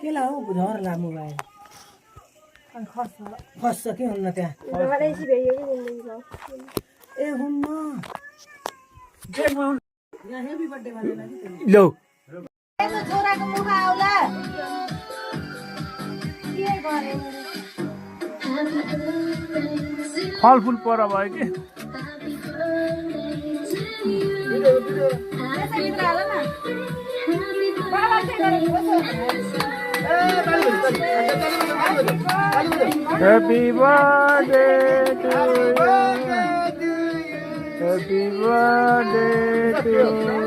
के ला हो झर लामो भयो अनि खस्छ के हुन्न त्यहाँ ए हुन्न यहाँ हेभी बर्थडे भनेर लौ छोराको मुख आउला के गरे फलफुल पर भयो कि Happy birthday to you. Happy birthday to you.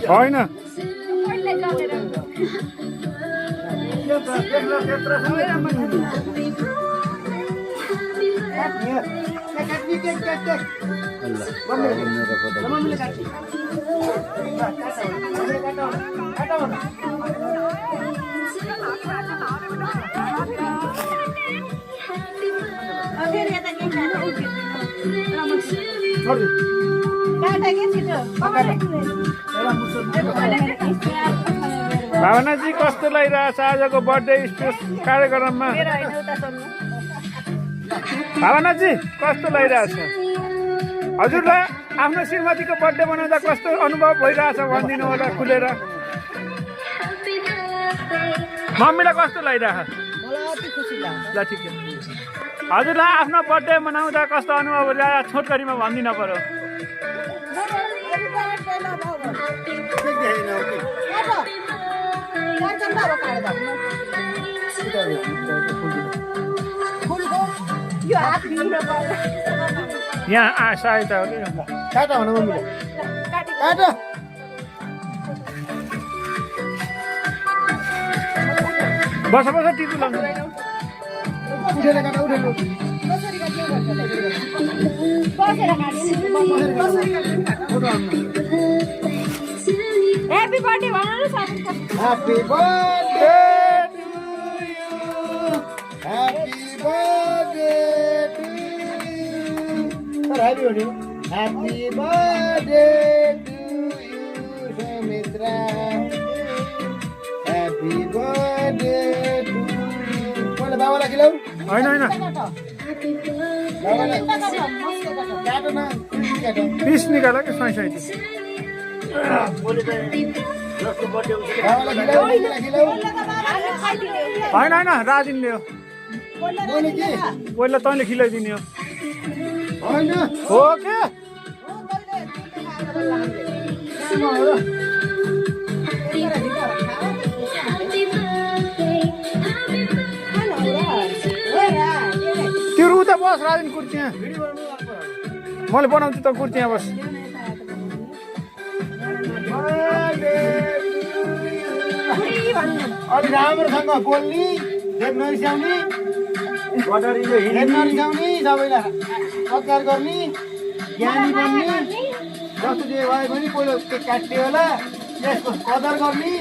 होइन भावनाजी कस्तो लागिरहेछ आजको बर्थडे कार्यक्रममा भावनाजी कस्तो लागिरहेछ हजुरलाई आफ्नो श्रीमतीको बर्थडे मनाउँदा कस्तो अनुभव भइरहेछ भनिदिनु होला खुलेर मम्मीलाई कस्तो लागिरहेछ ल ठिक छ हजुरलाई आफ्नो बर्थडे मनाउँदा कस्तो अनुभव भइरहेछ छोटकरीमा भनिदिनु पर्यो यहाँ सहायता हो कि काटा भन मम्मीले काटा बस बस टिपु लाउनु उठेर काटा उठेर Happy birthday भन न Happy birthday to you Happy birthday to you Happy birthday to you Sumitra Happy birthday to you बोले बाबालाई खिलाऊ होइन होइन बाबालाई काटो न पिस निकाल कि साइ साइ होइन होइन राजिनले हो पहिला तैँले खिलाइदिने हो हो के त्यो उता बस राजिन कुर्ती यहाँ मैले बनाउँछु त कुर्ती यहाँ बस अलि राम्रोसँग बोल्ने हेप नरिसाउने सबैलाई सत्कार गर्ने ज्ञानी बन्ने जस्तो जे भयो भने पहिलो केक काट्ने होला त्यसको कदर गर्ने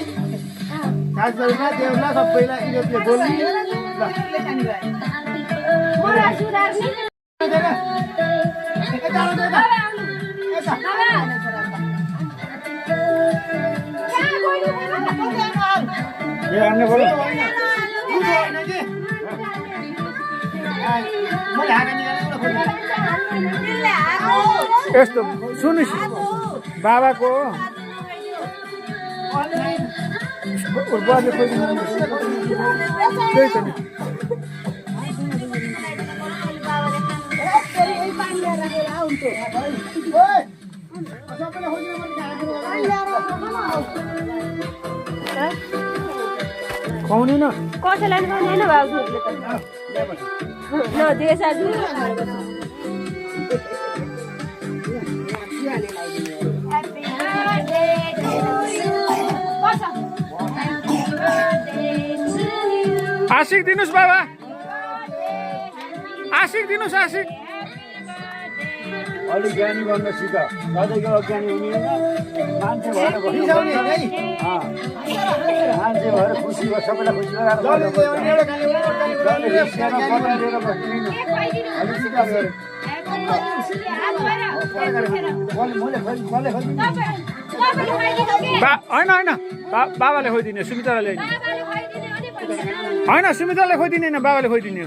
साथीभाइमा देउला सबैलाई इज्जतले बोल्ने यस्तो सुनिस् बाबाको त्यही त नि खुवाउने न कसैलाई खाँदैन बाबुले त न देश आज आशिक दिनुस् बाबा आशिक दिनुस् आशिक अलि ज्ञानी बन्न सिक सधैँको अज्ञानी हुने मान्छे भएर मान्छे भएर खुसी भयो सबैलाई खुसी लगाएर होइन बाबाले खोइदिने सुमित्राले होइन सुमित्राले खोइदिने होइन बाबाले खोइदिने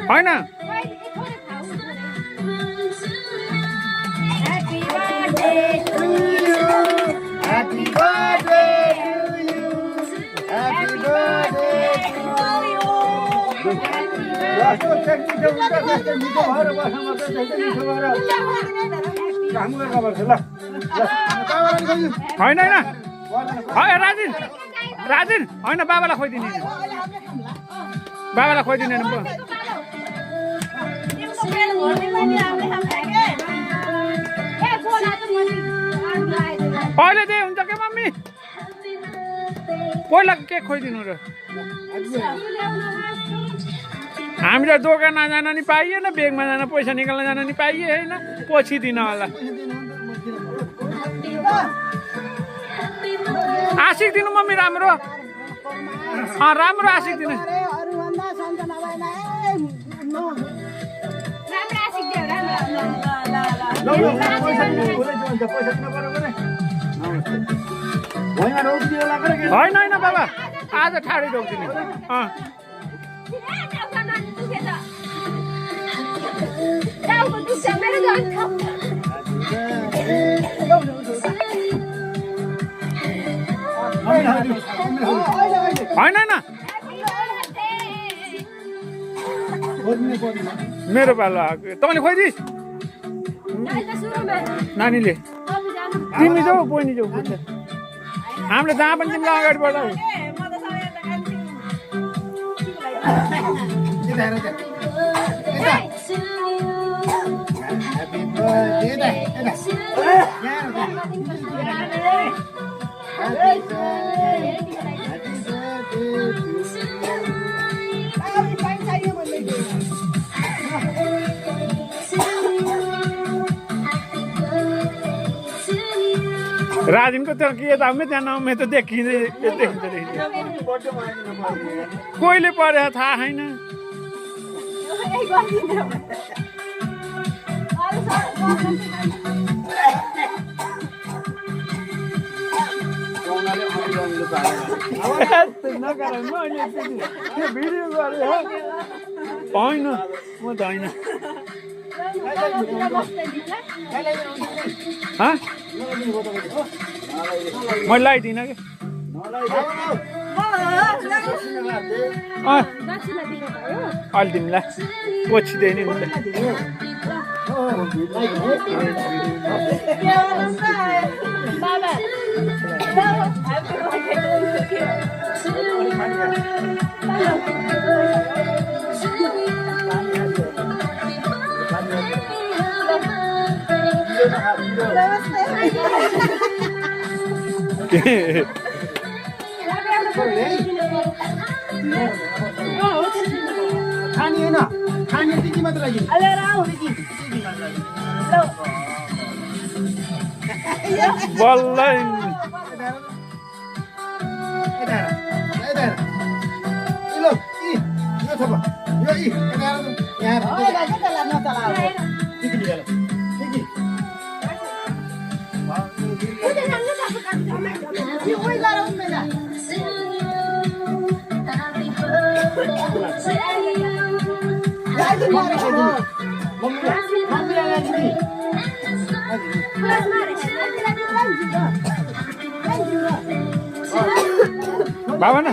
होइन Happy birthday to you. Happy birthday to you. होइन राजिन राजिन होइन बाबालाई खोइदिने बाबालाई खोइदिने अहिले चाहिँ हुन्छ के मम्मी पहिला के खोइदिनु र हामीले दोकान जान नि पाइएन ब्याङ्कमा जान पैसा निकाल्न जान नि पाइए होइन पछि दिन होला आशिक दिनु मम्मी राम्रो राम्रो आशिक दिनु होइन होइन बाबा आज ठाडी रोकिदिने होइन मेरो पालो तपाईँले खोइदिस् नानीले तिमी जाऊ बहिनी जाऊ हामीले जहाँ पनि तिमीलाई अगाडि बढ राजिनको त्यो के त हामी त्यहाँ नमै त देखिँदै कोहीले परेको थाहा छैन भिडियो गरे होइन म त होइन मैले लगाइदिनँ कि अहिले तिमीलाई पछि नि खानी होइन खानी टिकी मात्र लागि बल्ल बाबा न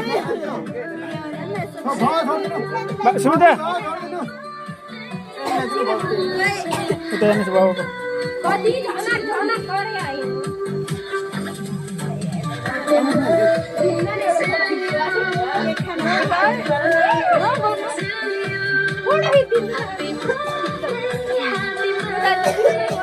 सुमित्रा उता हेर्नुहोस् बाबाको Happy birthday.